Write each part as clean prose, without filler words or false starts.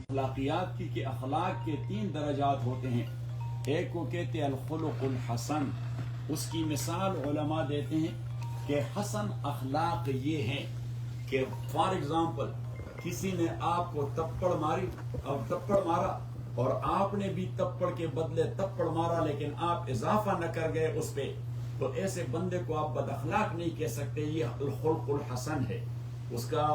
اخلاقیات کی کہ اخلاق کے 3 درجات ہوتے ہیں. ایک کو کہتے ہیں الخلق الحسن، اس کی مثال علماء دیتے ہیں کہ حسن اخلاق یہ ہیں کہ فار ایگزامپل کسی نے آپ کو تپڑ مارا اور آپ نے بھی تپڑ کے بدلے تپڑ مارا، لیکن آپ اضافہ نہ کر گئے اس پہ، تو ایسے بندے کو آپ بد اخلاق نہیں کہہ سکتے. یہ الخلق الحسن ہے. اس کا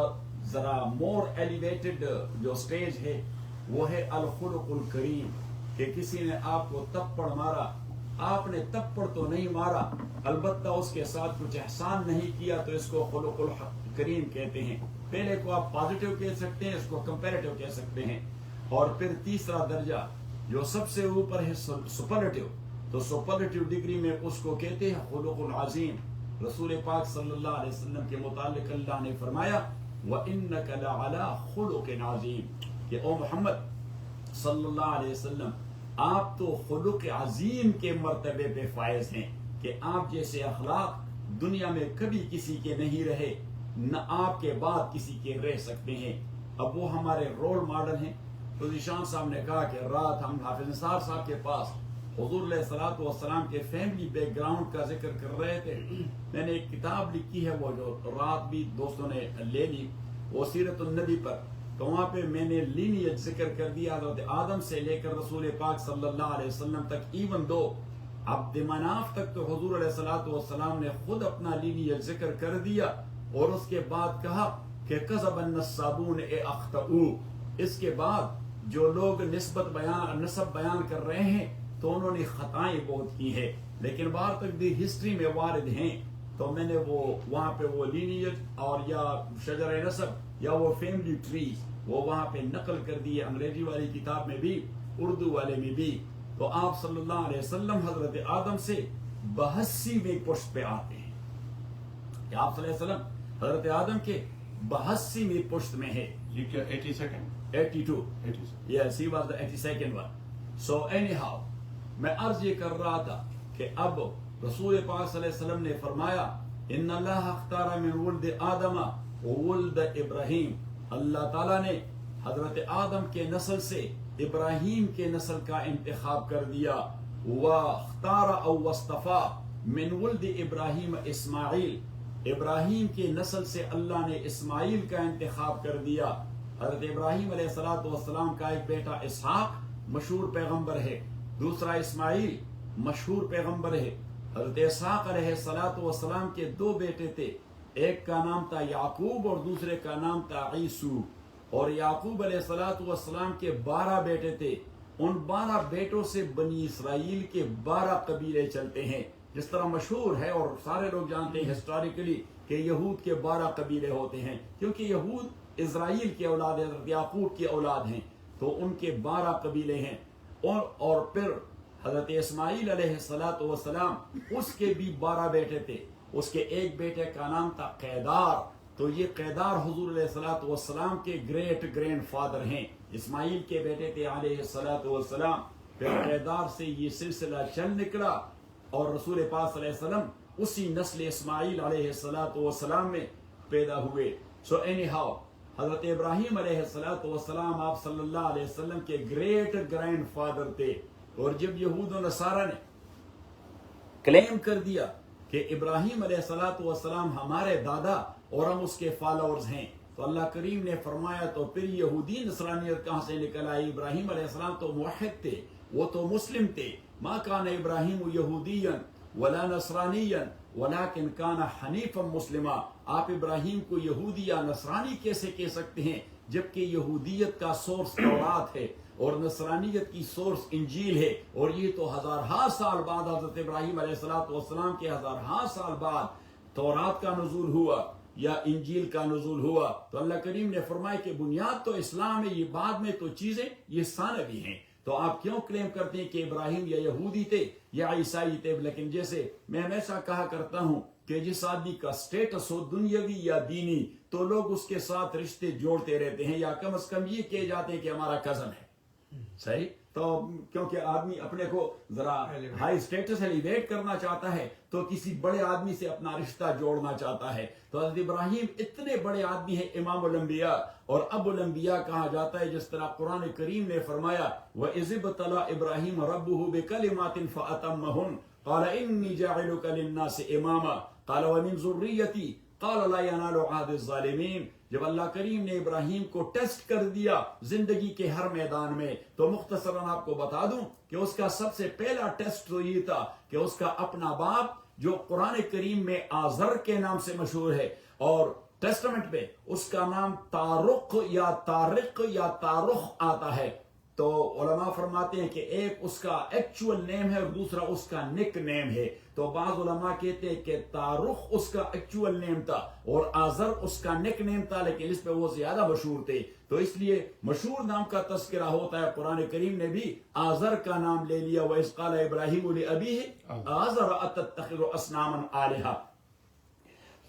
ذرا مور ایلیویٹڈ جو سٹیج ہے وہ ہے الخلق الکریم، کہ کسی نے آپ کو تپڑ مارا، آپ نے تپڑ تو نہیں مارا، البتہ اس کے ساتھ کچھ احسان نہیں کیا، تو اس کو خلق الکریم کہتے ہیں. پہلے کو آپ پازیٹیو کہہ سکتے ہیں، اس کو کمپیریٹیو کہہ سکتے ہیں. اور پھر تیسرا درجہ جو سب سے اوپر ہے سپرلیٹیو، تو سپرلیٹیو ڈگری میں اس کو کہتے ہیں خلق العظیم. رسول پاک صلی اللہ علیہ وسلم کے متعلق اللہ نے فرمایا وَإِنَّكَ لَعَلَىٰ خُلُقٍ عَظِيمٍ، کہ او محمد صلی اللہ علیہ وسلم آپ تو خلق عظیم کے مرتبے پہ فائز ہیں، کہ آپ جیسے اخلاق دنیا میں کبھی کسی کے نہیں رہے، نہ آپ کے بعد کسی کے رہ سکتے ہیں. اب وہ ہمارے رول ماڈل ہیں. تو ذیشان صاحب نے کہا کہ رات ہم حافظ نثار صاحب کے پاس حضور علیہ الصلوۃ والسلام کے فیملی بیک گراؤنڈ کا ذکر کر رہے تھے. میں نے ایک کتاب لکھی ہے، وہ جو رات بھی دوستوں نے لے لی، وہ سیرت النبی پر. تو وہاں پہ میں نے لینیج ذکر کر دیا حضرت آدم سے لے کر رسول پاک صلی اللہ علیہ وسلم تک، ایون دو عبد مناف تک تو حضور علیہ الصلوۃ والسلام نے خود اپنا لینیج ذکر کر دیا، اور اس کے بعد کہا کہ کذب النصابون اخطئوا. اس کے بعد جو لوگ نسب بیان کر رہے ہیں تو انہوں نے خطائیں بہت کی ہیں، لیکن باہر تک دی ہسٹری میں وارد ہیں. تو میں نے وہ وہاں پہ وہ لینیج اور یا شجر نسب یا وہ فیملی ٹری وہ وہاں پہ نقل کر دیے، انگریزی والی کتاب میں بھی، اردو والے میں بھی. تو آپ صلی اللہ علیہ وسلم حضرت آدم سے 82ویں پشت پہ آتے ہیں، کہ آپ صلی اللہ علیہ وسلم حضرت آدم کے 82ویں پشت میں ہے. 82 Yes, he was the 82nd one. So anyhow میں عرض یہ کر رہا تھا کہ اب رسول پاک صلی اللہ علیہ وسلم نے فرمایا ان اللہ اختار من ولد آدم ولد ابراہیم، اللہ تعالیٰ نے حضرت آدم کے نسل سے ابراہیم کے نسل کا انتخاب کر دیا. واختار او واصطفى من ولد ابراہیم اسماعیل، ابراہیم کے نسل سے اللہ نے اسماعیل کا انتخاب کر دیا. حضرت ابراہیم علیہ الصلوۃ والسلام کا ایک بیٹا اسحاق مشہور پیغمبر ہے، دوسرا اسماعیل مشہور پیغمبر ہے. حضرت اسحاق علیہ الصلوۃ والسلام کے 2 بیٹے تھے، ایک کا نام تھا یعقوب اور دوسرے کا نام تھا عیسو. اور یعقوب علیہ الصلوۃ والسلام کے 12 بیٹے تھے. ان 12 بیٹوں سے بنی اسرائیل کے 12 قبیلے چلتے ہیں، جس طرح مشہور ہے اور سارے لوگ جانتے ہیں ہسٹوریکلی کہ یہود کے 12 قبیلے ہوتے ہیں، کیونکہ یہود اسرائیل کے اولاد حضرت یعقوب کی اولاد ہیں، تو ان کے 12 قبیلے ہیں. اور پھر حضرت اسماعیل علیہ الصلوۃ والسلام اس کے بھی 12 بیٹے تھے. اس کے ایک بیٹے کا نام تھا قیدار. تو یہ قیدار حضور علیہ الصلوۃ والسلام کے گریٹ گرینڈ فادر ہیں. اسماعیل کے بیٹے تھے علیہ الصلوۃ والسلام. پھر قیدار سے یہ سلسلہ چل نکلا اور رسول پاک صلی اللہ علیہ وسلم اسی نسل اسماعیل علیہ الصلوۃ والسلام میں پیدا ہوئے. سو اینی ہاؤ حضرت ابراہیم علیہ الصلوۃ والسلام آپ صلی اللہ علیہ وسلم کے گریٹ گرینڈ فادر تھے. اور جب یہود و نصارہ نے کلیم کر دیا کہ ابراہیم علیہ الصلوۃ والسلام ہمارے دادا اور ہم اس کے فالوورز ہیں، تو اللہ کریم نے فرمایا تو پھر یہودی نصرانیت کہاں سے نکل آئی؟ ابراہیم علیہ السلام تو موحد تھے، وہ تو مسلم تھے. ما کان ابراہیم یہودیا ولا نصرانیا ولکن کان حنیفا مسلما. آپ ابراہیم کو یہودی یا نصرانی کیسے کہہ سکتے ہیں جبکہ یہودیت کا سورس تورات ہے اور نصرانیت کی سورس انجیل ہے، اور یہ تو ہزارہا سال بعد حضرت ابراہیم علیہ الصلوۃ والسلام کے ہزارہا سال بعد تورات کا نزول ہوا یا انجیل کا نزول ہوا. تو اللہ کریم نے فرمایا کہ بنیاد تو اسلام ہے، یہ بعد میں تو چیزیں یہ ثانوی ہیں. تو آپ کیوں کلیم کرتے ہیں کہ ابراہیم یا یہودی تھے یا عیسائی تھے؟ لیکن جیسے میں ہمیشہ کہا کرتا ہوں کہ جس آدمی کا سٹیٹس ہو دنیاوی یا دینی تو لوگ اس کے ساتھ رشتے جوڑتے رہتے ہیں، یا کم از کم یہ کہے جاتے ہیں کہ ہمارا کزن ہے. صحیح. تو کیونکہ آدمی اپنے کو ذرا ہائی اسٹیٹس ایلیویٹ کرنا چاہتا ہے تو کسی بڑے آدمی سے اپنا رشتہ جوڑنا چاہتا ہے. تو حضرت ابراہیم اتنے بڑے آدمی ہیں, امام الانبیاء اور ابو الانبیاء کہا جاتا ہے, جس طرح قرآن کریم نے فرمایا وَإِذِ ابْتَلَىٰ إِبْرَاهِيمَ رَبُّهُ بِكَلِمَاتٍ فَأَتَمَّهُنَّ قَالَ إِنِّي جَاعِلُكَ لِلنَّاسِ إِمَامًا قَالَ وَمِن ذُرِّيَّتِي قَالَ لَا يَنَالُ عَهْدِ الظَّالِمِينَ. جب اللہ کریم نے ابراہیم کو ٹیسٹ کر دیا زندگی کے ہر میدان میں, تو مختصراً آپ کو بتا دوں کہ اس کا سب سے پہلا ٹیسٹ تو یہ تھا کہ اس کا اپنا باپ جو قرآن کریم میں آزر کے نام سے مشہور ہے اور ٹیسٹمنٹ میں اس کا نام تارق یا طارق یا تارخ آتا ہے, تو علماء فرماتے ہیں کہ ایک اس کا ایکچول نیم ہے اور دوسرا اس کا نک نیم ہے. تو بعض علماء کہتے ہیں کہ تارخ اس کا ایکچول نیم تھا اور آزر اس کا نک نیم تھا, لیکن اس پہ وہ زیادہ مشہور تھے, تو اس لیے مشہور نام کا تذکرہ ہوتا ہے. قرآن کریم نے بھی آزر کا نام لے لیا, وَإِذْ قَالَ إِبْرَاهِيمُ لِأَبِيهِ آزَرَ أَتَتَّخِذُ أَصْنَامًا آلِهَةً.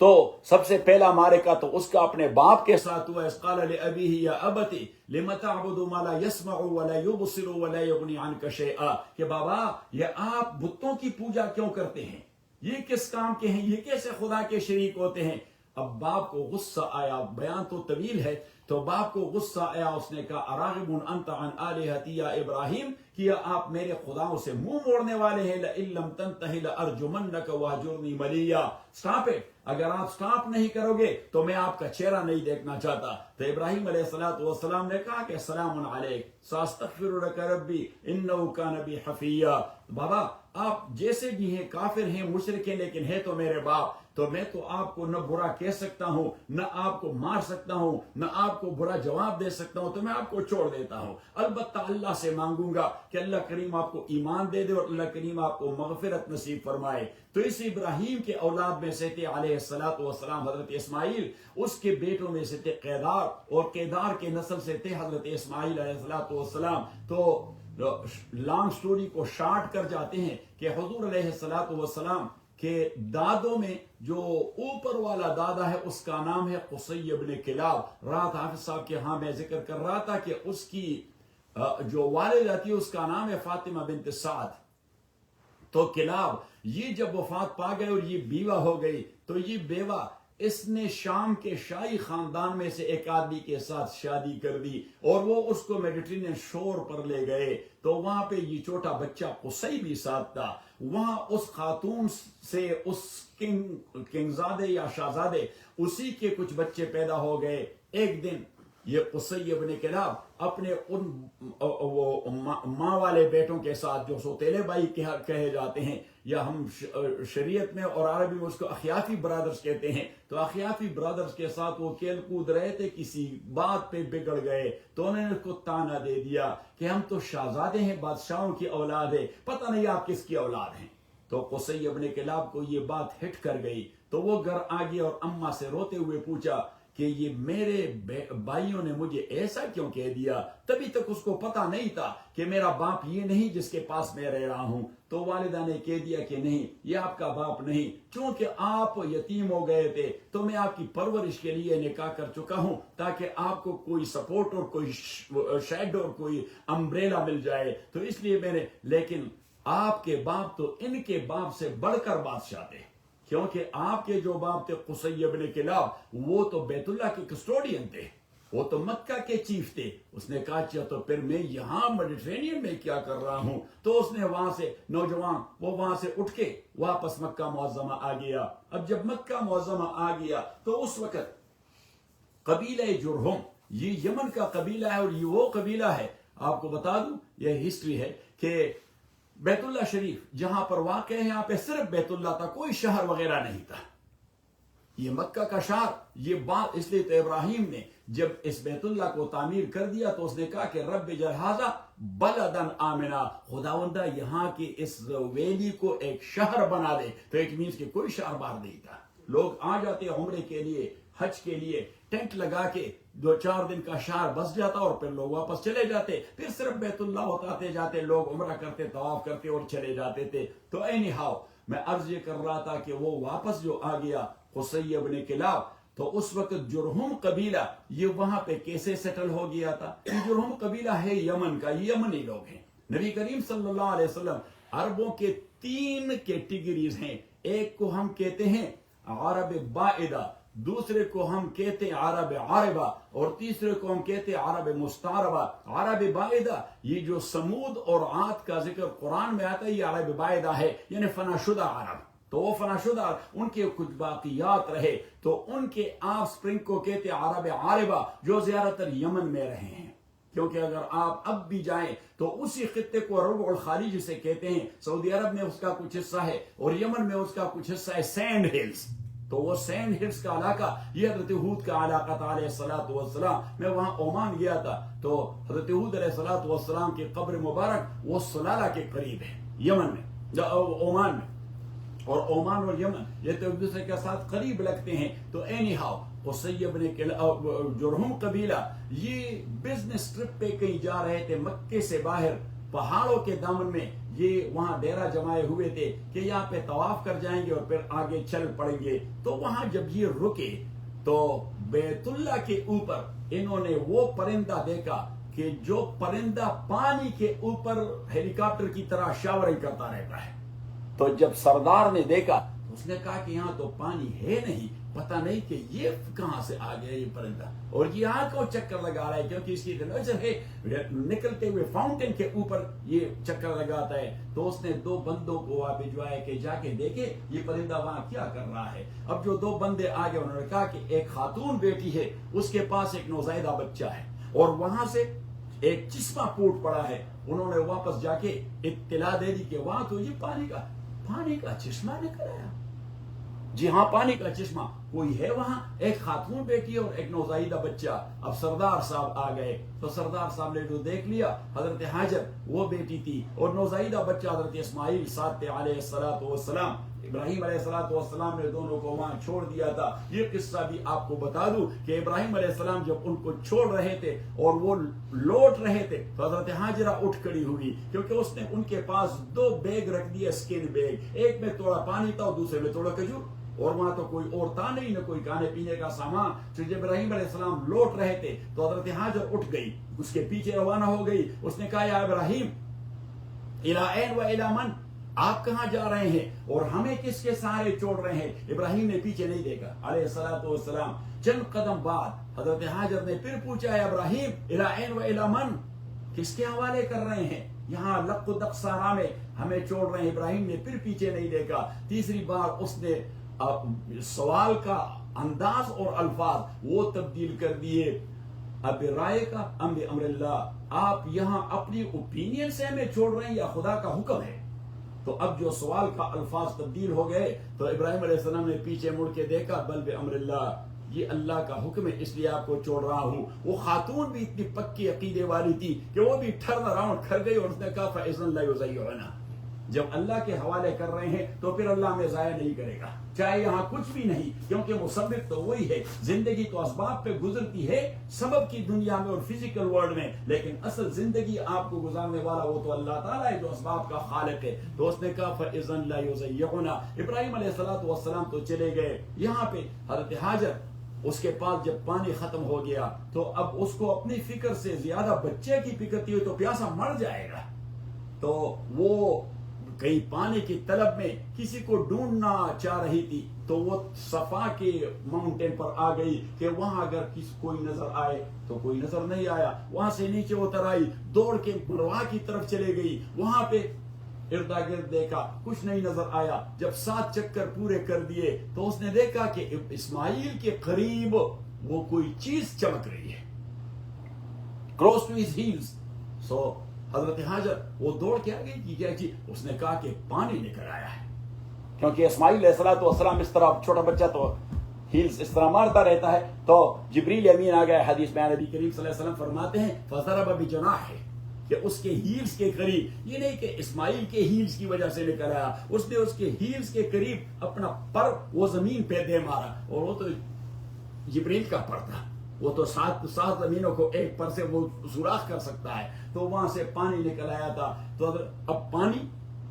تو سب سے پہلا معرکہ تو اس کا اپنے باپ کے ساتھ ہوا. اذ قال لأبيه يا أبت لم تعبد ما لا يسمع ولا يبصر ولا يغني عنك شيئا, کہ بابا یہ آپ بتوں کی پوجا کیوں کرتے ہیں, یہ کس کام کے ہیں, یہ کیسے خدا کے شریک ہوتے ہیں. اب باپ کو غصہ آیا, بیان تو طویل ہے, تو باپ کو غصہ آیا, اس نے کہا اراغب انت عن آلہتی یا ابراہیم, کیا آپ میرے خداؤں سے منہ موڑنے والے ہیں. لئن لم تنتہی لارجمنک واہجرنی ملیا. سٹاپ اٹ, اگر آپ سٹاپ نہیں کرو گے تو میں آپ کا چہرہ نہیں دیکھنا چاہتا. تو ابراہیم علیہ السلام نے کہا کہ سلام علیک ساستغفر لک ربی انہ کان بی حفیا. بابا آپ جیسے بھی ہیں, کافر ہیں, مشرک ہیں, لیکن ہے تو میرے باپ, تو میں تو آپ کو نہ برا کہہ سکتا ہوں, نہ آپ کو مار سکتا ہوں, نہ آپ کو برا جواب دے سکتا ہوں, تو میں آپ کو چھوڑ دیتا ہوں. البتہ اللہ سے مانگوں گا کہ اللہ کریم آپ کو ایمان دے دے اور اللہ کریم آپ کو مغفرت نصیب فرمائے. تو اس ابراہیم کے اولاد میں سے تھے علیہ السلام حضرت اسماعیل, اس کے بیٹوں میں سے تھے قیدار, اور قیدار کے نسل سے تھے حضرت اسماعیل علیہ السلام. تو لانگ سٹوری کو شارٹ کر جاتے ہیں کہ حضور علیہ السلام کہ دادوں میں جو اوپر والا دادا ہے اس کا نام ہے قصی ابن کلاب. رات حافظ صاحب کے ہاں میں ذکر کر رہا تھا کہ اس کی جو والدہ تھی اس کا نام ہے فاطمہ بنت سعد. تو کلاب یہ جب وفات پا گئے اور یہ بیوہ ہو گئی, تو یہ بیوہ اس نے شام کے شاہی خاندان میں سے ایک آدمی کے ساتھ شادی کر دی اور وہ اس کو میڈیٹرینین شور پر لے گئے. تو وہاں پہ یہ چھوٹا بچہ قصی بھی ساتھ تھا. وہاں اس خاتون سے اس کنگزادے یا شہزادے اسی کے کچھ بچے پیدا ہو گئے. ایک دن یہ قصی ابن کلاب اپنے ان ماں والے بیٹوں کے ساتھ جو سوتیلے بھائی کہے جاتے ہیں, یا ہم شریعت میں اور عربی میں اس کو اخیافی برادرز کہتے ہیں, تو اخیافی برادرز کے ساتھ وہ کھیل کود رہے تھے, کسی بات پہ بگڑ گئے تو انہوں نے اس کو تانا دے دیا کہ ہم تو شہزادے ہیں, بادشاہوں کی اولاد ہے, پتہ نہیں آپ کس کی اولاد ہیں. تو قصی ابن کلاب کو یہ بات ہٹ کر گئی, تو وہ گھر آ گیا اور اماں سے روتے ہوئے پوچھا کہ یہ میرے بھائیوں نے مجھے ایسا کیوں کہہ دیا. تبھی تک اس کو پتا نہیں تھا کہ میرا باپ یہ نہیں جس کے پاس میں رہ رہا ہوں. تو والدہ نے کہہ دیا کہ نہیں, یہ آپ کا باپ نہیں, چونکہ آپ یتیم ہو گئے تھے تو میں آپ کی پرورش کے لیے نکاح کر چکا ہوں تاکہ آپ کو کوئی سپورٹ اور کوئی شیڈ اور کوئی امبریلا مل جائے. تو اس لیے میں نے, لیکن آپ کے باپ تو ان کے باپ سے بڑھ کر بادشاہ تھے, کیونکہ آپ کے جو باپ تھے قصی ابن کلاب وہ تو بیت اللہ کے کسٹوڈین تھے, وہ تو مکہ کے چیف تھے. اس نے کہا اچھا تو پھر میں یہاں میڈیٹرینین میں کیا کر رہا ہوں. تو اس نے وہاں سے نوجوان وہ وہاں سے اٹھ کے واپس مکہ معظمہ آ گیا. اب جب مکہ معظمہ آ گیا تو اس وقت قبیلہ جرہم, یہ یمن کا قبیلہ ہے اور یہ وہ قبیلہ ہے, آپ کو بتا دوں یہ ہسٹری ہے کہ بیت اللہ شریف جہاں پر واقع ہے یہاں پہ صرف بیت اللہ تھا, کوئی شہر وغیرہ نہیں تھا. یہ مکہ کا شہر, یہ بات اس لیے تو ابراہیم نے جب اس بیت اللہ کو تعمیر کر دیا تو اس نے کہا کہ رب اجعل ھذا بلدن آمنا, خداوندہ یہاں کی اس ویلی کو ایک شہر بنا دے. تو ایک مینس کہ کوئی شہر باہر نہیں تھا, لوگ آ جاتے عمرے کے لیے, حج کے لیے, ٹینٹ لگا کے 2-4 دن کا شہر بس جاتا اور پھر لوگ واپس چلے جاتے, پھر صرف بیت اللہ ہوتے جاتے, لوگ عمرہ کرتے, طواف کرتے اور چلے جاتے تھے. تو اینی ہاؤ میں عرض یہ کر رہا تھا کہ وہ واپس جو آ گیا قصی ابن کلاب, تو اس وقت جرہم قبیلہ یہ وہاں پہ کیسے سیٹل ہو گیا تھا؟ یہ جرہم قبیلہ ہے یمن کا، یہ یمنی لوگ ہیں. نبی کریم صلی اللہ علیہ وسلم عربوں کے 3 کیٹیگریز ہیں. ایک کو ہم کہتے ہیں عرب بائدہ، دوسرے کو ہم کہتے ہیں عرب عاربہ، اور تیسرے کو ہم کہتے ہیں عرب مستعربہ. عرب بائدہ یہ جو سمود اور عاد کا ذکر قرآن میں آتا ہے یہ عرب بائدہ ہے، یعنی فنا شدہ عرب. تو وہ فنا شدہ ان کے کچھ باقیات رہے تو ان کے آف سپرنگ کو کہتے ہیں عرب عاربہ، جو زیادہ تر یمن میں رہے ہیں. کیونکہ اگر آپ اب بھی جائیں تو اسی خطے کو ربع الخالی جسے کہتے ہیں، سعودی عرب میں اس کا کچھ حصہ ہے اور یمن میں اس کا کچھ حصہ ہے سینڈ ہلز. تو وہ سینڈ ہلز کا علاقہ یہ حضرت ہود کا علاقہ تھا علیہ الصلوۃ والسلام. میں وہاں عمان گیا تھا تو حضرت ہود علیہ الصلوۃ والسلام کی قبر مبارک وہ سلالہ کے قریب ہے یمن میں، عمان میں. اور عمان اور یمن یہ تو ایک دوسرے کے ساتھ قریب لگتے ہیں. تو اینی ہاؤ قصی بن جرہم قبیلہ یہ بزنس ٹرپ پہ کہیں جا رہے تھے مکے سے باہر پہاڑوں کے دامن میں. یہ وہاں ڈیرا جمائے ہوئے تھے کہ یہاں پہ طواف کر جائیں گے اور پھر آگے چل پڑیں گے. تو وہاں جب یہ رکے تو بیت اللہ کے اوپر انہوں نے وہ پرندہ دیکھا کہ جو پرندہ پانی کے اوپر ہیلی کاپٹر کی طرح شاورنگ کرتا رہتا ہے. تو جب سردار نے دیکھا تو اس نے کہا کہ یہاں تو پانی ہے نہیں، پتہ نہیں کہ یہ کہاں سے آ گیا یہ پرندہ، اور یہ یہاں کو چکر لگا رہا ہے کیونکہ اس کی نظر ہے نکلتے ہوئے فاؤنٹین کے اوپر یہ چکر لگاتا ہے. تو اس نے 2 بندوں کو وہاں بھجوائے کہ جا کے دیکھے یہ پرندہ وہاں کیا کر رہا ہے. اب جو 2 بندے آگے انہوں نے کہا کہ ایک خاتون بیٹی ہے، اس کے پاس ایک نوزائیدہ بچہ ہے اور وہاں سے ایک چشمہ پھوٹ پڑا ہے. انہوں نے واپس جا کے اطلاع دے دی کہ وہاں تو یہ پانی کا چشمہ نکل آیا. جی ہاں، پانی کا چشمہ کوئی ہے وہاں، ایک خاتون بیٹی اور ایک نوزائیدہ بچہ. اب سردار صاحب آ گئے تو سردار صاحب نے جو دیکھ لیا حضرت حاجر وہ بیٹی تھی اور نوزائیدہ بچہ حضرت اسماعیل ساتھ علیہ الصلوۃ والسلام. ابراہیم علیہ الصلوۃ والسلام نے دونوں کو وہاں چھوڑ دیا تھا. یہ قصہ بھی آپ کو بتا دوں کہ ابراہیم علیہ السلام جب ان کو چھوڑ رہے تھے اور وہ لوٹ رہے تھے تو حضرت حاجرہ اٹھ کھڑی ہوئی کیونکہ اس نے ان کے پاس 2 بیگ رکھ دیے اسکن بیگ. ایک میں تھوڑا پانی تھا اور دوسرے میں تھوڑا کھجور، اور وہاں تو کوئی اور تھا نہیں، نہ کوئی کھانے پینے کا سامان. تو جب ابراہیم علیہ السلام لوٹ رہے تھے تو حضرت حاجر اٹھ گئی، اس کے پیچھے روانہ ہو گئی. اس نے کہا یا ابراہیم الی این و الی من، آپ کہاں جا رہے ہیں اور ہمیں کس کے سہارے چھوڑ رہے ہیں؟ ابراہیم نے پیچھے نہیں دیکھا علیہ الصلوۃ والسلام. چند قدم بعد حضرت حاجر نے پھر پوچھا ہے ابراہیم الی این و الی من، کس کے حوالے کر رہے ہیں؟ یہاں لق و دق صحرا میں ہمیں چھوڑ رہے ہیں. ابراہیم نے پھر پیچھے نہیں دیکھا. تیسری بار اس نے سوال کا انداز اور الفاظ وہ تبدیل کر دیے، اب رائے کا ام بامر اللہ، آپ یہاں اپنی اوپینین سے ہمیں چھوڑ رہے ہیں یا خدا کا حکم ہے؟ تو اب جو سوال کا الفاظ تبدیل ہو گئے تو ابراہیم علیہ السلام نے پیچھے مڑ کے دیکھا، بل بامر اللہ، یہ اللہ کا حکم ہے اس لیے آپ کو چھوڑ رہا ہوں. وہ خاتون بھی اتنی پکی عقیدے والی تھی کہ وہ بھی ٹرن اراؤنڈ کر گئی اور اس نے کہا فاذن لا یضیعنا، جب اللہ کے حوالے کر رہے ہیں تو پھر اللہ ہمیں ضائع نہیں کرے گا، چاہے یہاں کچھ بھی نہیں، کیونکہ مسبب تو وہی ہے. زندگی تو اسباب پہ گزرتی ہے سبب کی دنیا میں اور فزیکل ورلڈ میں، لیکن اصل زندگی آپ کو گزارنے والا وہ تو اللہ تعالیٰ ہے جو اسباب کا خالق ہے. تو اس نے کہا فاذن لا یضیعنا. ابراہیم علیہ الصلوۃ والسلام تو چلے گئے. یہاں پہ حضرت حاجر اس کے پاس جب پانی ختم ہو گیا تو اب اس کو اپنی فکر سے زیادہ بچے کی فکر تھی، تو پیاسا مر جائے گا. تو وہ کئی پانی کی طلب میں کسی کو ڈھونڈنا چاہ رہی تھی تو وہ صفا کے ماؤنٹین پر آ گئی کہ وہاں اگر کوئی نظر آئے تو کوئی نظر نہیں آیا. وہاں سے نیچے اتر آئی، دوڑ کے مروا کی طرف چلے گئی. وہااں پہ اردا گرد دیکھا، کچھ نہیں نظر آیا. جب 7 چکر پورے کر دیے تو اس نے دیکھا کہ اسماعیل کے قریب وہ کوئی چیز چمک رہی ہے، کلوز ٹو ہز ہیلز. سو حضرت حاجر وہ دوڑ کے آ گئی کہ کیا چیز؟ اس نے کہا کہ پانی نکل آیا ہے. کیونکہ اسماعیل علیہ الصلوۃ والسلام اس طرح، چھوٹا بچہ تو ہیلز اس طرح مارتا رہتا ہے. تو جبریل امین آ گیا. حدیث میں نبی کریم صلی اللہ علیہ وسلم فرماتے ہیں فضرب بجناحہ، کہ اس کے ہیلز کے قریب، یہ نہیں کہ اسماعیل کے ہیلز کی وجہ سے نکل آیا، اس نے اس کے ہیلز کے قریب اپنا پر وہ زمین پہ دے مارا. اور وہ تو جبریل کا پر تھا، وہ تو 7 زمینوں کو ایک پر سے وہ سوراخ کر سکتا ہے. تو وہاں سے پانی نکل آیا تھا. تو اب پانی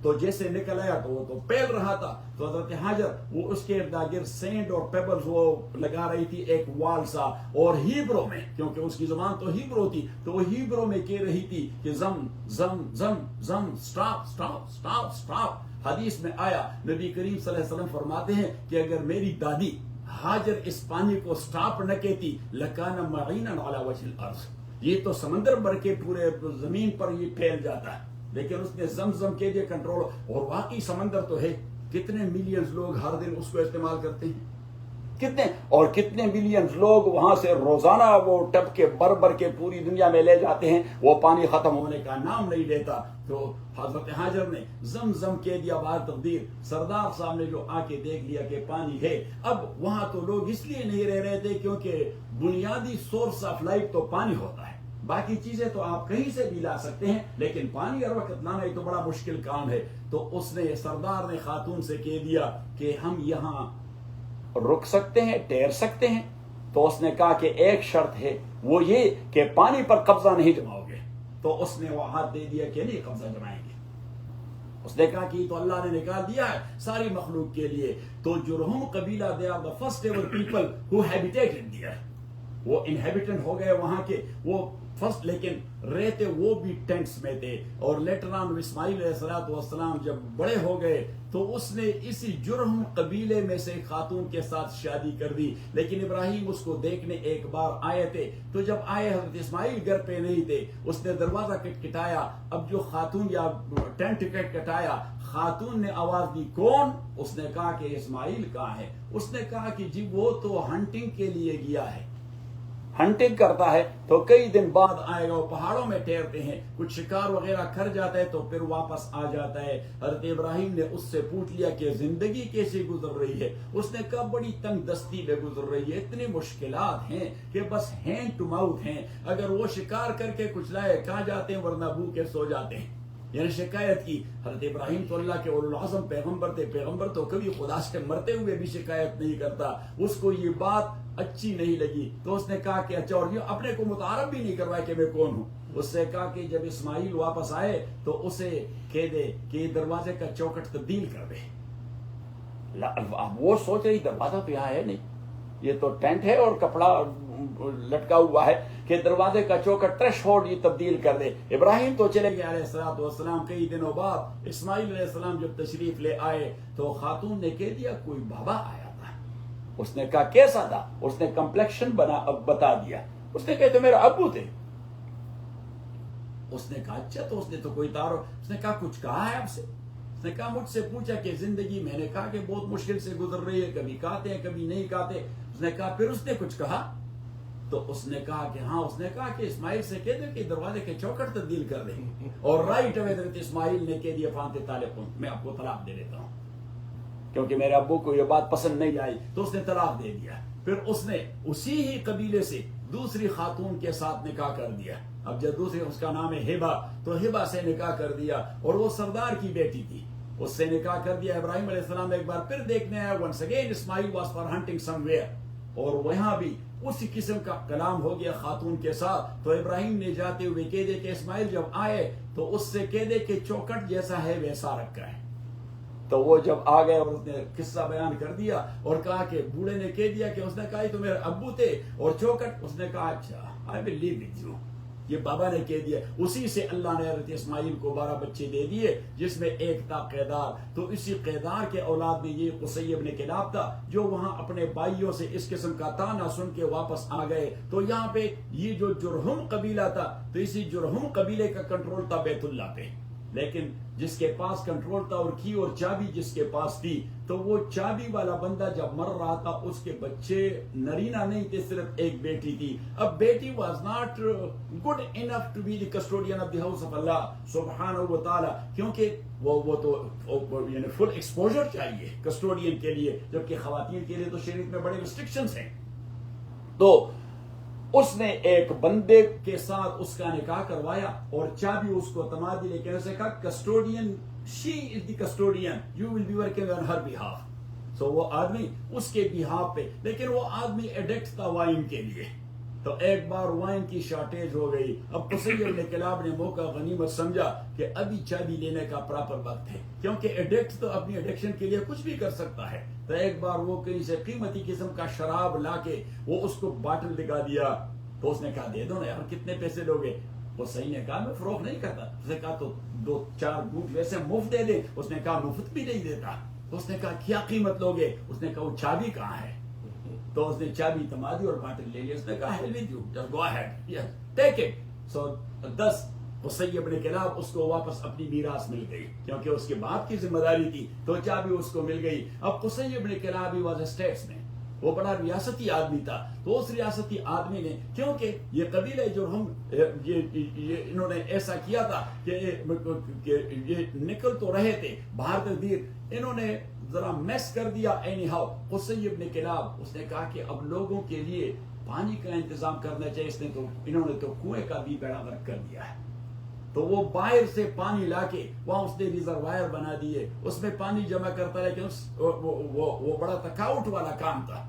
تو جیسے نکل آیا تو وہ تو پھیل رہا تھا، تو حضرت ہاجر وہ اس کے ارد گرد سینڈ اور پیبلز وہ لگا رہی تھی ایک وال سا، اور ہیبرو میں، کیونکہ اس کی زبان تو ہیبرو تھی، تو وہ ہیبرو میں کہہ رہی تھی کہ زم زم زم زم، سٹاپ سٹاپ سٹاپ سٹاپ۔ حدیث میں آیا نبی کریم صلی اللہ علیہ وسلم فرماتے ہیں کہ اگر میری دادی ہاجر اس پانی کو سٹاپ نہ کہتی لکان معینا علی وجہ الارض، یہ تو سمندر بھر کے پورے زمین پر یہ پھیل جاتا ہے، لیکن اس نے زم کہہ دیا کنٹرول، اور واقعی سمندر تو ہے، کتنے ملینز لوگ ہر دن اس کو استعمال کرتے ہیں، کتنے ملینز لوگ وہاں سے روزانہ وہ ٹب کے بھر کے پوری دنیا میں لے جاتے ہیں، وہ پانی ختم ہونے کا نام نہیں لیتا۔ تو حضرت ہاجر نے زم کہہ دیا، بار تقدیر سردار صاحب نے جو آ کے دیکھ لیا کہ پانی ہے۔ اب وہاں تو لوگ اس لیے نہیں رہ رہے تھے کیونکہ بنیادی سورس آف لائف تو پانی ہوتا ہے، باقی چیزیں تو آپ کہیں سے بھی لا سکتے ہیں، لیکن پانی ہر وقت لانا یہ تو بڑا مشکل کام ہے۔ تو اس نے سردار نے خاتون سے کہہ دیا کہ ہم یہاں رک سکتے ہیں، ٹھہر سکتے ہیں؟ تو اس نے کہا کہ ایک شرط ہے، وہ یہ کہ پانی پر قبضہ نہیں جماؤ گے۔ تو اس نے وہ ہاتھ دے دیا کہ نہیں قبضہ جمائیں گے۔ اس نے کہا کہ تو اللہ نے نکال دیا ہے ساری مخلوق کے لیے۔ تو جرہم قبیلہ they are the first ever people who habitated there, وہ انہیبیٹنٹ ہو گئے وہاں کے، وہ فرسٹ، لیکن رہتے وہ بھی ٹینٹس میں تھے۔ اور لیٹر آن اسماعیل علیہ السلام جب بڑے ہو گئے تو اس نے اسی جرہم قبیلے میں سے خاتون کے ساتھ شادی کر دی، لیکن ابراہیم اس کو دیکھنے ایک بار آئے تھے، تو جب آئے حضرت اسماعیل گھر پہ نہیں تھے، اس نے دروازہ کٹکھٹایا، اب جو خاتون یا ٹینٹ کٹکھٹایا، خاتون نے آواز دی کون؟ اس نے کہا کہ اسماعیل کہاں ہے؟ اس نے کہا کہ جی وہ تو ہنٹنگ کے لیے گیا ہے، ہنٹنگ کرتا ہے، تو کئی دن بعد آئے گا، وہ پہاڑوں میں ٹھہرتے ہیں، کچھ شکار وغیرہ کر جاتا ہے تو پھر واپس آ جاتا ہے۔ حضرت ابراہیم نے اس سے پوچھ لیا کہ زندگی کیسے گزر رہی ہے؟ اس نے کہا بڑی تنگ دستی میں گزر رہی ہے، اتنی مشکلات ہیں کہ بس ہینڈ ٹو ماؤتھ ہیں، اگر وہ شکار کر کے کچھ لائے کھا جاتے ہیں ورنہ بھوکے سو جاتے ہیں۔ یعنی شکایت کی۔ حضرت ابراہیم تو اللہ کے اولو العزم پیغمبر تھے، پیغمبر تو کبھی خدا سے مرتے ہوئے بھی شکایت نہیں کرتا، اس کو یہ بات اچھی نہیں لگی، تو اس نے کہا کہ اچھا، اور یہ اپنے کو متعارف بھی نہیں کروایا کہ میں کون ہوں۔ اس سے کہا کہ جب اسماعیل واپس آئے تو اسے کہہ دے کہ دروازے کا چوکٹ تبدیل کر دے۔ وہ سوچ رہی دروازہ تو یہاں ہے نہیں، یہ تو ٹینٹ ہے اور کپڑا لٹکا ہوا ہے، کہ دروازے کا چوکٹ تھریش ہولڈ یہ تبدیل کر دے۔ ابراہیم تو چلے گئے علیہ السلام۔ کئی دنوں بعد اسماعیل علیہ السلام جب تشریف لے آئے تو خاتون نے کہہ دیا کوئی بابا آیا تھا۔ اس نے کہا کیسا تھا؟ اس نے کمپلیکشن بتا دیا۔ اس نے کہا تو میرا ابو تھے۔ اس نے کہا اچھا، تو اس نے تو کوئی تعارف، اس نے کہا کچھ کہا ہے آپ سے؟ اس نے کہا مجھ سے پوچھا کہ زندگی، میں نے کہا کہ بہت مشکل سے گزر رہی ہے، کبھی کہتے ہیں کبھی نہیں کہتے۔ اس نے کہا پھر اس نے کچھ کہا؟ تو اس نے کہا کہ ہاں۔ اس نے کہا کہ اسماعیل سے کہہ دے کہ دروازے کے چوکٹ تبدیل کر دیں، اور رائٹ اوے حضرت اسماعیل نے کہہ دیا فانت طالق، میں آپ کو طلاق دے دیتا ہوں، کیونکہ میرے ابو کو یہ بات پسند نہیں آئی، تو اس نے طلاق دے دیا۔ پھر اس نے اسی ہی قبیلے سے دوسری خاتون کے ساتھ نکاح کر دیا۔ اب جب دوسری، اس کا نام ہے ہبا، تو ہبا سے نکاح کر دیا، اور وہ سردار کی بیٹی تھی، اس سے نکاح کر دیا۔ ابراہیم علیہ السلام ایک بار پھر دیکھنے آیا، once again Ismail was for hunting somewhere, اور وہاں بھی اسی قسم کا کلام ہو گیا خاتون کے ساتھ۔ تو ابراہیم نے جاتے ہوئے کہہ دے کہ اسماعیل جب آئے تو اس سے کہہ دے کہ چوکٹ جیسا ہے ویسا رکھا ہے۔ تو وہ جب آ گئے اور اس نے قصہ بیان کر دیا، اور کہا کہ بوڑھے نے کہہ دیا کہ اس نے کہا تو میرے ابو تھے، اور چوکٹ، اس نے کہا اچھا I will live with you، یہ بابا نے کہہ دیا۔ اسی سے اللہ نے حضرت اسماعیل کو 12 بچے دے دیے، جس میں ایک تھا قیدار۔ تو اسی قیدار کے اولاد میں یہ قصی ابن کلاب تھا، جو وہاں اپنے بھائیوں سے اس قسم کا تانا سن کے واپس آ گئے۔ تو یہاں پہ یہ جو جرہم قبیلہ تھا، تو اسی جرہم قبیلے کا کنٹرول تھا بیت اللہ پہ، لیکن جس کے پاس کنٹرول تھا اور کی اور چابی جس کے پاس تھی، تو وہ چابی والا بندہ جب مر رہا تھا، اس کے بچے نرینا نہیں تھے، صرف ایک بیٹی تھی۔ اب بیٹی was not good enough to be the custodian of the house of اللہ سبحانہ و تعالی، کیونکہ وہ تو یعنی فل ایکسپوجر چاہیے کسٹوڈین کے لیے، جبکہ خواتین کے لیے تو شریعت میں بڑے ریسٹرکشنز ہیں۔ تو اس نے ایک بندے کے ساتھ اس کا نکاح کروایا اور چابی اس کو تما دی، لیکن اسے کہا custodian, she is the custodian, you will be working on her behalf. So وہ آدمی اس کے بہاف پہ، لیکن وہ آدمی ایڈکٹ تھا وائن کے لیے، تو ایک بار وائن کی شارٹیج ہو گئی. اب قصی بن کلاب نے موقع غنیمت سمجھا کہ ابھی چابی لینے کا پراپر وقت ہے، کیونکہ ایڈکٹ تو اپنی ایڈکشن کے لیے کچھ بھی کر سکتا ہے. تو ایک بار وہ کہیں سے قیمتی قسم کا شراب لا کے وہ اس کو باٹل دکھا دیا. تو اس نے کہا دے دو نا یار، کتنے پیسے لوگے؟ وہ صحیح نے کہا میں فروخت نہیں کرتا. اس نے کہا تو 2-4 گھونٹ ویسے مفت دے دے. اس نے کہا مفت بھی نہیں دیتا. تو اس نے کہا کیا قیمت لوگے؟ اس نے کہا وہ چابی کہاں ہے؟ تو اس نے چابی تما دی اور باٹل لے لیا. اس نے کہا hell with you, just go ahead, yes, take it. So 10 Qusai bin Kilab اس کو واپس اپنی میراث مل گئی، کیونکہ اس کے باپ کی ذمہ داری تھی تو چابی اس کو مل گئی. اب قصی bin club he was status میں، وہ بڑا ریاستی آدمی تھا. تو اس ریاستی آدمی نے، کیونکہ یہ قبیلہ جو ہم یہ انہوں نے ایسا کیا تھا کہ یہ نکل تو رہے تھے باہر تقدیر، انہوں نے ذرا میس کر دیا. اینی ہاؤ قصی بن کلاب اس نے کہا کہ اب لوگوں کے لیے پانی کا انتظام کرنا چاہیے. اس نے تو انہوں نے تو کنویں کا بھی بیڑا غرق کر دیا ہے. تو وہ باہر سے پانی لا کے وہاں اس نے ریزروائر بنا دیے، اس میں پانی جمع کرتا، لیکن وہ بڑا تھکاوٹ والا کام تھا.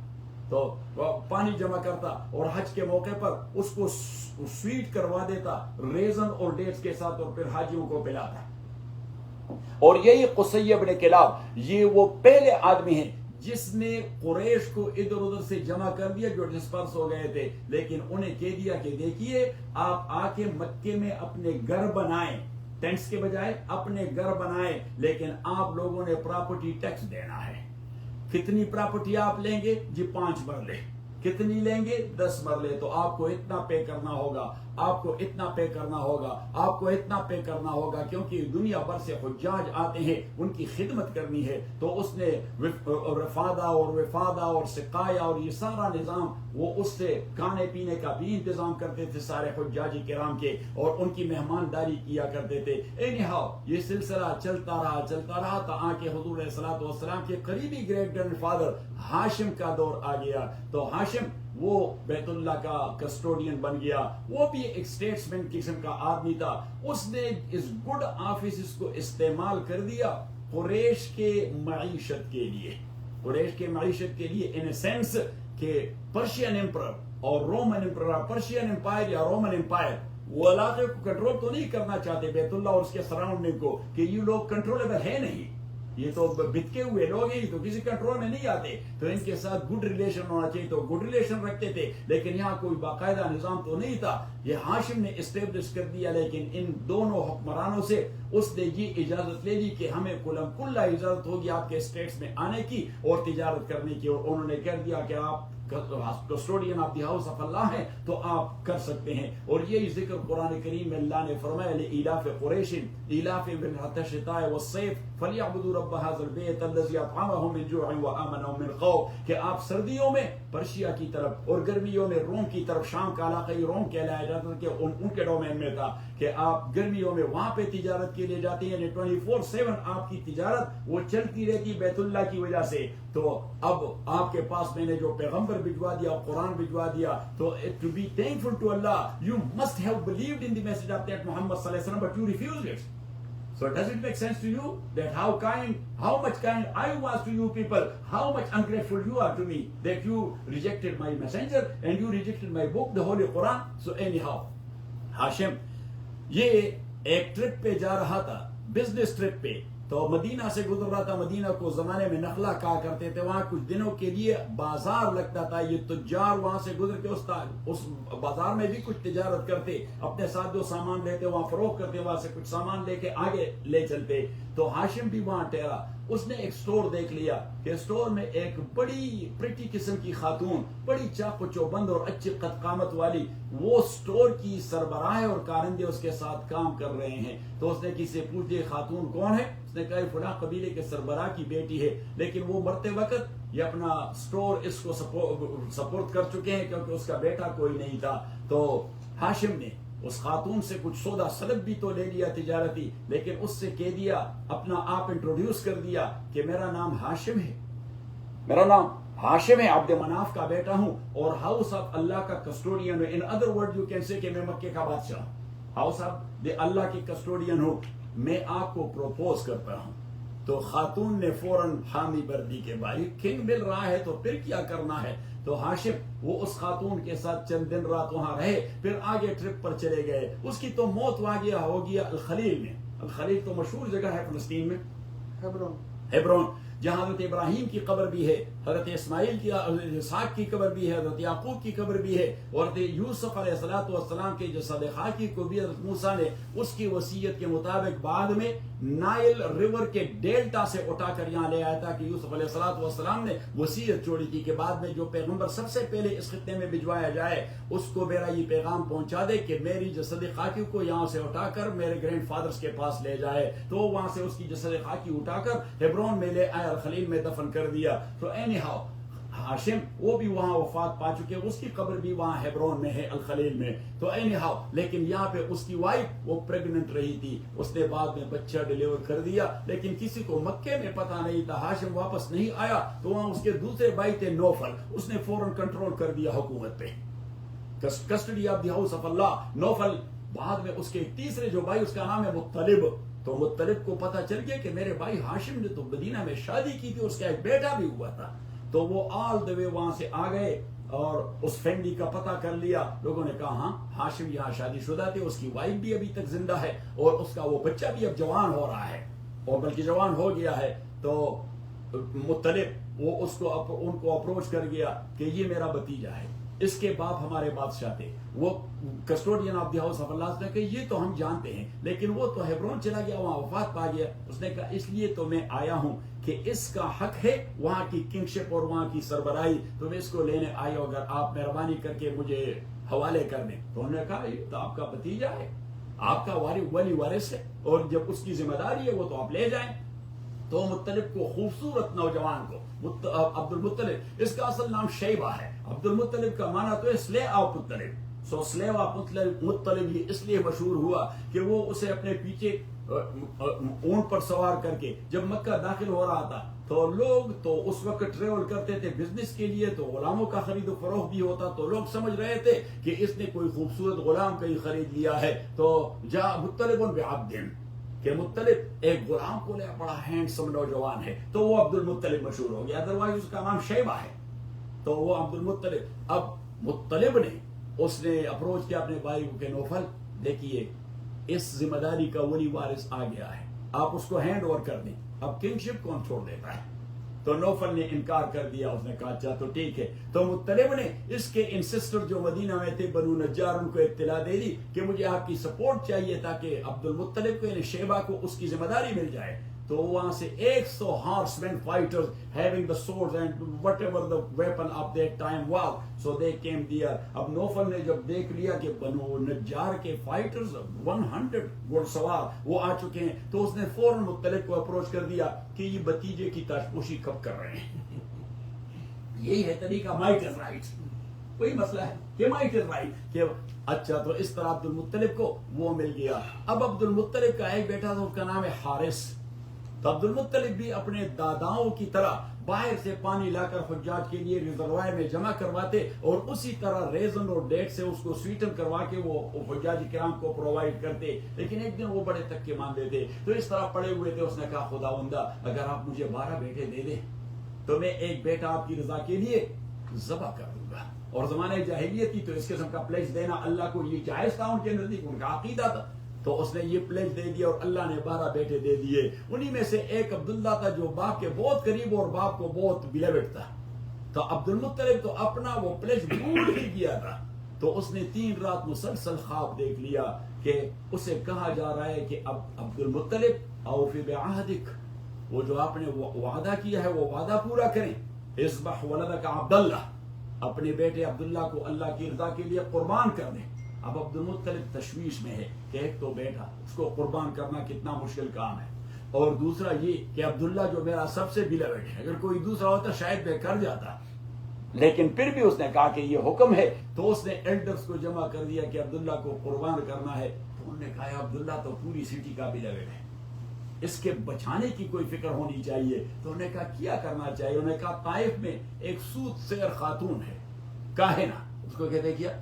تو وہ پانی جمع کرتا اور حج کے موقع پر اس کو سویٹ کروا دیتا ریزن اور ڈیٹس کے ساتھ، اور پھر حاجیوں کو پلاتا. اور یہی قصی بن کلاب یہ وہ پہلے آدمی ہیں جس نے قریش کو ادھر ادھر سے جمع کر دیا جو ڈسپرس ہو گئے تھے، لیکن انہیں کہہ دیا کہ دیکھیے آپ آ کے مکے میں اپنے گھر بنائیں، ٹینٹس کے بجائے اپنے گھر بنائیں، لیکن آپ لوگوں نے پراپرٹی ٹیکس دینا ہے. کتنی پراپرٹی آپ لیں گے؟ جی 5 مرلے. کتنی لیں گے؟ 10 مرلے. تو آپ کو اتنا پے کرنا ہوگا، آپ کو اتنا پے کرنا ہوگا، آپ کو اتنا پے کرنا ہوگا، کیونکہ دنیا بھر سے حجاج آتے ہیں، ان کی خدمت کرنی ہے. تو اس نے رفادہ اور وفادہ اور سقایا اور یہ سارا نظام، وہ اس سے کھانے پینے کا بھی انتظام کرتے تھے سارے حجاج کرام کے، اور ان کی مہمانداری کیا کرتے تھے. اینی ہاؤ یہ سلسلہ چلتا رہا تا آ کے حضور علیہ الصلوۃ والسلام کے قریبی گریٹ گرینڈ فادر ہاشم کا دور آ گیا. تو ہاشم وہ بیت اللہ کا کسٹوڈین بن گیا. وہ بھی ایک اسٹیٹسمین قسم کا آدمی تھا. اس نے اس گڈ آفیسز کو استعمال کر دیا قریش کے معیشت کے لیے، قریش کے معیشت کے لیے، ان سینس کہ پرشین امپرر اور رومن امپرر، پرشین امپائر یا رومن امپائر، وہ علاقے کو کنٹرول تو نہیں کرنا چاہتے بیت اللہ اور اس کے سراؤنڈنگ کو، کہ یہ لوگ کنٹرولبل ہے نہیں، یہ تو بتکے ہوئے لوگ ہیں، تو کسی کنٹرول میں نہیں آتے، تو ان کے ساتھ گڈ ریلیشن ہونا چاہیے. تو گڈ ریلیشن رکھتے تھے، لیکن یہاں کوئی باقاعدہ نظام تو نہیں تھا. یہ ہاشم نے اسٹیبلش کر دیا، لیکن ان دونوں حکمرانوں سے اس نے یہ اجازت لے لی کہ ہمیں کلم کلا اجازت ہوگی آپ کے اسٹیٹس میں آنے کی اور تجارت کرنے کی. اور انہوں نے کہہ دیا کہ آپ custodian of the house of اللہ ہیں تو آپ کر سکتے ہیں. اور یہی ذکر قرآن کریم میں اللہ نے فرمایا لإلاف قریش إِلَافِهِمْ رِحْلَةَ الشِّتَاءِ وَالصَّيْفِ فَلْيَعْبُدُوا رَبَّ هَذَا الْبَيْتِ الَّذِي أَطْعَمَهُم مِّن جُوعٍ وَآمَنَهُم مِّن خَوْفٍ، کہ آپ سردیوں میں پرشیا کی طرف اور گرمیوں میں روم کی طرف، شام کا علاقہ روم کہلایا جاتا تھا کہ ان کے ڈومین میں تھا کہ آپ گرمیوں میں وہاں پہ تجارت کے لیے جاتے ہیں، 24/7 آپ کی تجارت وہ چلتی رہتی بیت اللہ کی وجہ سے. تو اب آپ کے پاس میں نے جو پیغمبر بھجوا دیا، قرآن بھجوا دیا، تو to be thankful to Allah you must have believed in the message of that Muhammad sallallahu alaihi wasallam, but you refused it. So does it make sense to you that how much kind I was to you people, how much ungrateful you are to me, that you rejected my messenger and you rejected my book, the Holy Quran. So anyhow ہاشم یہ ایک trip پہ جا رہا تھا، business trip پہ، تو مدینہ سے گزر رہا تھا. مدینہ کو زمانے میں نخلا کہا کرتے تھے، وہاں کچھ دنوں کے لیے بازار لگتا تھا. یہ تجار وہاں سے گزر کے اس بازار میں بھی کچھ تجارت کرتے، اپنے ساتھ جو سامان لیتے وہاں فروخت کرتے، وہاں سے کچھ سامان لے کے آگے لے چلتے. تو ہاشم بھی وہاں ٹھہرا. اس نے ایک سٹور دیکھ لیا کہ سٹور میں ایک بڑی پریٹی قسم کی خاتون، بڑی چاق و چوبند اور اچھی قد قامت والی، وہ سٹور کی سربراہ اور کارندے اس کے ساتھ کام کر رہے ہیں. تو اس نے کسی سے پوچھ لیا خاتون کون ہے؟ اس نے کہا فلاں قبیلے کے سربراہ کی بیٹی ہے، لیکن وہ مرتے وقت یہ اپنا سٹور اس کو سپورٹ کر چکے ہیں کیونکہ اس کا بیٹا کوئی نہیں تھا. تو ہاشم نے اس خاتون سے کچھ سودا سلب بھی تو لے لیا تجارتی، لیکن اس سے کہہ دیا، اپنا آپ انٹروڈیوس کر دیا کہ میرا نام ہاشم ہے، میرا نام ہاشم ہے، عبد مناف کا بیٹا ہوں اور ہاؤس آف اللہ کا کسٹوڈین ہوں. In other word you can say کہ میں مکے کا بادشاہ ہوں، ہاؤس آف اللہ کی کسٹوڈین ہوں. میں آپ کو پروپوز کرتا ہوں. تو خاتون نے فوراً حامی بردی کے بھائی کنگ مل رہا ہے تو پھر کیا کرنا ہے. تو ہاشم وہ اس خاتون کے ساتھ چند دن رات وہاں رہے، پھر آگے ٹرپ پر چلے گئے. اس کی تو موت ہو گیا الخلیل میں. الخلیل تو مشہور جگہ ہے فلسطین میں، ہیبرون، جہاں حضرت ابراہیم کی قبر بھی ہے، حضرت اسماعیل کی، اسحاق کی قبر بھی ہے، حضرت یعقوب کی قبر بھی ہے، اور حضرت یوسف علیہ السلام کے جو صدقاکی کو بھی حضرت موسیٰ نے اس کی وصیت کے مطابق بعد میں نائل ریور کے ڈیلٹا سے اٹھا کر یہاں لے آیا تھا کہ یوسف علیہ السلام نے وصیت چھوڑی تھی کہ بعد میں جو پیغمبر سب سے پہلے اس خطے میں بھجوایا جائے اس کو میرا یہ پیغام پہنچا دے کہ میری جسد خاکی کو یہاں سے اٹھا کر میرے گرینڈ فادرز کے پاس لے جائے. تو وہاں سے اس کی جسد خاکی اٹھا کر ہیبرون میں لے آیا، الخلیل میں دفن کر دیا. تو اینی ہاؤ ہاشم وہ بھی وہاں وفات پا چکے، اس کی قبر بھی وہاں ہیبرون میں ہے الخلیل میں. تو اینی ہاؤ لیکن یہاں پہ اس کی وائف وہ پریگننٹ رہی تھی، اس نے بعد میں بچہ ڈیلیور کر دیا، لیکن کسی کو مکے میں پتہ نہیں تھا. ہاشم واپس نہیں آیا تو وہاں اس کے دوسرے بھائی تھے نوفل، اس نے فوراً کنٹرول کر دیا حکومت پہ، custody of the house of Allah. نوفل بعد میں اس کے تیسرے جو بھائی اس کا نام ہے مطلب، تو مطلب کو پتا چل گیا کہ میرے بھائی ہاشم نے تو مدینہ میں شادی کی تھی، اس کا ایک بیٹا بھی ہوا تھا. تو وہ آل دی وے وہاں سے آ گئے اور اس فیملی کا پتہ کر لیا. لوگوں نے کہا ہاں ہاشم یہاں شادی شدہ تھے، اس کی وائف بھی ابھی تک زندہ ہے اور اس کا وہ بچہ بھی اب جوان ہو رہا ہے، اور بلکہ جوان ہو گیا ہے. تو مطلب وہ اس کو ان کو اپروچ کر گیا کہ یہ میرا بھتیجا ہے، اس کے باپ ہمارے بادشاہ تھے، وہ custodian of the house of Allah. نے کہا یہ تو ہم جانتے ہیں، لیکن وہ تو ہیبرون چلا گیا، وہاں وفات پا گیا. اس نے کہا اس لیے تو میں آیا ہوں کہ اس کا حق ہے وہاں کی کنگشپ اور وہاں کی سربراہی، تو میں اس کو لینے آیا ہوں، اگر آپ مہربانی کر کے مجھے حوالے کر دیں. تو انہوں نے کہا یہ تو آپ کا بھتیجا ہے، آپ کا ولی وارث ہے، اور جب اس کی ذمہ داری ہے وہ تو آپ لے جائیں. تو مطلب کو خوبصورت نوجوان کو عبد المطلب، اس کا اصل نام شیبہ ہے. عبد المطلب کا معنی تو ہے سلیو آف مطلب. سو سلیو آف مطلب یہ اس لیے مشہور ہوا کہ وہ اسے اپنے پیچھے اونٹ پر سوار کر کے جب مکہ داخل ہو رہا تھا تو لوگ تو اس وقت ٹریول کرتے تھے بزنس کے لیے، تو غلاموں کا خرید و فروخت بھی ہوتا، تو لوگ سمجھ رہے تھے کہ اس نے کوئی خوبصورت غلام کہیں خرید لیا ہے. تو جا مطلب بعبد، کہ مطلب ایک غلام کو لے، بڑا ہینڈسم نوجوان ہے، تو وہ عبد المطلب مشہور ہو گیا. ادروائز اس کا نام شیبہ ہے، تو وہ عبد المطلب. اب مطلب نے اس نے اپروچ کیا اپنے بھائی کو کہ نوفل دیکھیے اس ذمہ داری کا ولی وارث آ گیا ہے، آپ اس کو ہینڈ اوور کر دیں، اب کنگشپ کون چھوڑ دیتا ہے. تو نوفل نے انکار کر دیا، اس نے کہا اچھا تو ٹھیک ہے. تو مطلب نے اس کے انسسٹر جو مدینہ میں تھے بنو نجار، ان کو اطلاع دے دی کہ مجھے آپ کی سپورٹ چاہیے تاکہ عبد المطلب کو یعنی شیبہ کو اس کی ذمہ داری مل جائے. تو وہاں سے 100 horsemen fighters having the swords and whatever the weapon of that time was, so they came there. اب نوفل نے جب دیکھ لیا کہ بنو نجار کے فائٹرز 100 گھڑ سوار وہ آ چکے ہیں، تو اس نے فوراً مطلب کو اپروچ کر دیا کہ یہ بھتیجے کی تاشپوشی کب کر رہے ہیں. یہی ہے طریقہ مائٹ از رائٹ. کوئی مسئلہ ہے کہ مائٹ از رائٹ کہ اچھا. تو اس طرح عبد المطلب کو وہ مل گیا. اب عبد المطلب کا ایک بیٹا تھا، اس کا نام ہے حارث. تو عبد المطلب بھی اپنے داداؤں کی طرح باہر سے پانی لا کر حجاج کے لیے ریزروائر میں جمع کرواتے، اور اسی طرح ریزن اور ڈیٹ سے اس کو سویٹن کروا کے وہ حجاج کرام کو پرووائڈ کرتے. لیکن ایک دن وہ بڑے تکے ماندے تھے، تو اس طرح پڑے ہوئے تھے. اس نے کہا خداوندہ اگر آپ مجھے 12 بیٹے دے دیں تو میں ایک بیٹا آپ کی رضا کے لیے ذبح کر دوں گا. اور زمانے جاہلیت تھی تو اس قسم کا پلیج دینا اللہ کو یہ جائز تھا، ان کے نزدیک ان کا عقیدہ تھا. تو اس نے یہ پلیج دے دیا اور اللہ نے 12 بیٹے دے دیے. انہی میں سے ایک عبداللہ تھا جو باپ کے بہت قریب اور باپ کو بہت بیلیوڈ تھا. تو عبد المطلب تو اپنا وہ پلیج بھول ہی گیا تھا. تو اس نے 3 رات مسلسل خواب دیکھ لیا کہ اسے کہا جا رہا ہے کہ اب عبد المطلب اوفی بعہدک، وہ جو آپ نے وعدہ کیا ہے وہ وعدہ پورا کریں. اذبح ولدک عبداللہ، اپنے بیٹے عبداللہ کو اللہ کی رضا کے لیے قربان کر دیں. اب عبد المطلب تشویش میں ہے کہ ایک تو بیٹا، اس کو قربان کرنا کتنا مشکل کام ہے، اور دوسرا یہ کہ عبداللہ جو میرا سب سے بیلیوڈ ہے، اگر کوئی دوسرا ہوتا شاید میں کر جاتا. لیکن پھر بھی اس نے کہا کہ یہ حکم ہے. تو اس نے ایلڈرز کو جمع کر دیا کہ عبداللہ کو قربان کرنا ہے. تو انہوں نے کہا عبداللہ تو پوری سٹی کا بیلیوڈ ہے، اس کے بچانے کی کوئی فکر ہونی چاہیے. تو انہوں نے کہا کیا کرنا چاہیے. انہوں نے کہا طائف میں ایک سود سیر خاتون ہے، کاہنہ اس کو کہتے کیا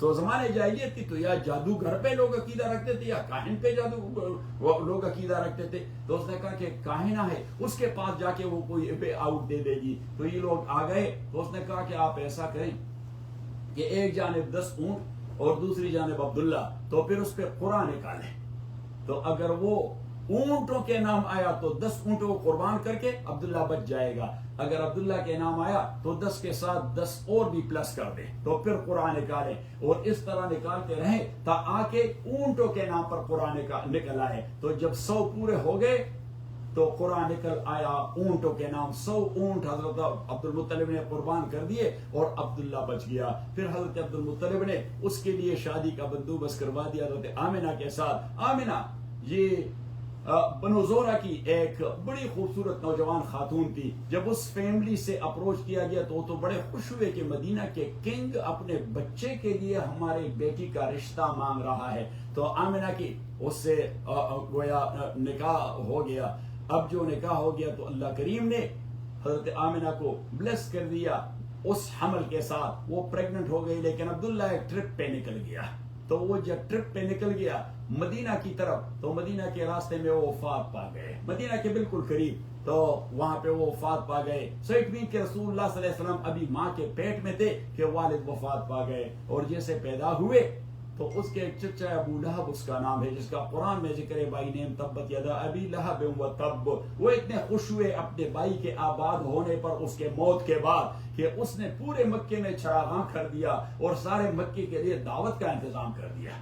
تو زمانے جاہلیت کی تو یا جادوگر پہ لوگ عقیدہ رکھتے تھے یا کاہن پہ لوگ عقیدہ رکھتے تھے. تو اس نے کہا کہ کاہنہ ہے اس کے پاس جا کے وہ کوئی پہ آؤٹ دے دے گی. تو یہ لوگ آ گئے. تو اس نے کہا کہ آپ ایسا کریں کہ ایک جانب 10 اونٹ اور دوسری جانب عبداللہ, تو پھر اس پہ قرآن نکالیں. تو اگر وہ اونٹوں کے نام آیا تو 10 اونٹوں کو قربان کر کے عبداللہ بچ جائے گا. اگر عبداللہ کے نام آیا تو 10 کے ساتھ 10 اور بھی پلس کر دیں, تو پھر قرآن نکالیں. اور اس طرح نکالتے رہیں تا آ کے اونٹوں کے نام پر قرآن نکل آئے. تو جب 100 پورے ہو گئے تو قرآن نکل آیا اونٹوں کے نام. 100 اونٹ حضرت عبد المطلب نے قربان کر دیے اور عبداللہ بچ گیا. پھر حضرت عبد المطلب نے اس کے لیے شادی کا بندوبست کروا دیا حضرت آمنہ کے ساتھ. آمنہ یہ بنو زہرہ کی ایک بڑی خوبصورت نوجوان خاتون تھی. جب اس فیملی سے اپروچ کیا گیا تو وہ تو بڑے خوش ہوئے کہ مدینہ کے کنگ اپنے بچے کے لیے ہماری بیٹی کا رشتہ مانگ رہا ہے. تو آمنہ کی اس سے گویا نکاح ہو گیا. اب جو نکاح ہو گیا تو اللہ کریم نے حضرت آمنہ کو بلیس کر دیا اس حمل کے ساتھ. وہ پریگننٹ ہو گئی, لیکن عبداللہ ایک ٹرپ پہ نکل گیا. تو وہ جب ٹرپ پہ نکل گیا مدینہ کی طرف, تو مدینہ کے راستے میں وہ وفات پا گئے, مدینہ کے بالکل قریب. تو وہاں پہ وہ وفات پا گئے. سو اٹ مین کہ رسول اللہ صلی اللہ علیہ وسلم ابھی ماں کے پیٹ میں تھے کہ والد وفات پا گئے. اور جیسے پیدا ہوئے تو اس کے ایک چچا ابو لہب اس کا نام ہے, جس کا قرآن میں ذکر ہے بائی نیم تبت یدا ابی لہب و تب. وہ اتنے خوش ہوئے اپنے بھائی کے آباد ہونے پر اس کے موت کے بعد کہ اس نے پورے مکے میں چراغاں کر دیا اور سارے مکے کے لیے دعوت کا انتظام کر دیا.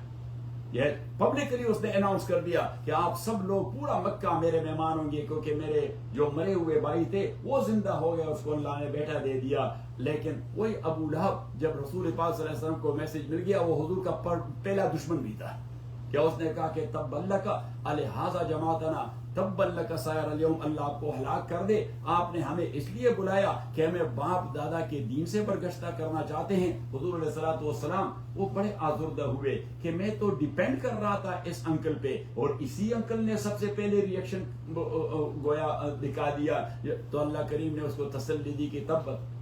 یہ پبلکلی اس نے اناؤنس کر دیا کہ آپ سب لوگ پورا مکہ میرے مہمان ہوں گے, کیونکہ میرے جو مرے ہوئے بھائی تھے وہ زندہ ہو گیا, اس کو اللہ نے بیٹا دے دیا. لیکن وہی ابو لہب جب رسول پاک صلی اللہ علیہ وسلم کو میسج مل گیا, وہ حضور کا پہلا دشمن بھی تھا. کیا اس نے کہا کہ تبا لک الہذا جماعتنا تبا لک سائر الیوم, اللہ آپ کو ہلاک کر دے, آپ نے ہمیں اس لیے بلایا کہ ہمیں باپ دادا کے دین سے برگشتہ کرنا چاہتے ہیں. حضور علیہ الصلوۃ والسلام وہ بڑے آزردہ ہوئے کہ میں تو ڈیپینڈ کر رہا تھا اس انکل پہ, اور اسی انکل نے سب سے پہلے ریئیکشن گویا دکھا دیا. تو اللہ کریم نے اس کو تسلی دی کہ تبت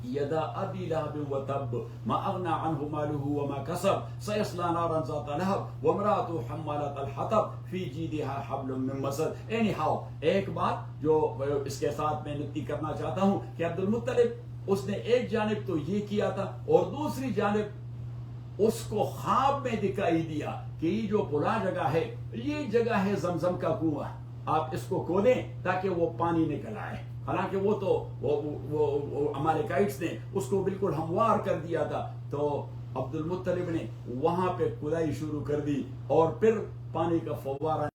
یدا ابی لہب و تب ما اغنى عنه ماله وما كسب سيصلى نارا ذات لهب وامرأته حمالة الحطب في جيدها حبل من مسد. anyhow ایک بات جو اس کے ساتھ میں نقطی کرنا چاہتا ہوں کہ عبد المطلب اس نے ایک جانب تو یہ کیا تھا, اور دوسری جانب اس کو خواب میں دکھائی دیا کہ یہ جو پلا جگہ ہے یہ جگہ ہے زمزم کا کنواں, آپ اس کو کھودیں تاکہ وہ پانی نکل آئے. حالانکہ وہ تو وہ امالیکائٹس نے اس کو بالکل ہموار کر دیا تھا. تو عبد المطلب نے وہاں پہ کھدائی شروع کر دی اور پھر پانی کا فوارہ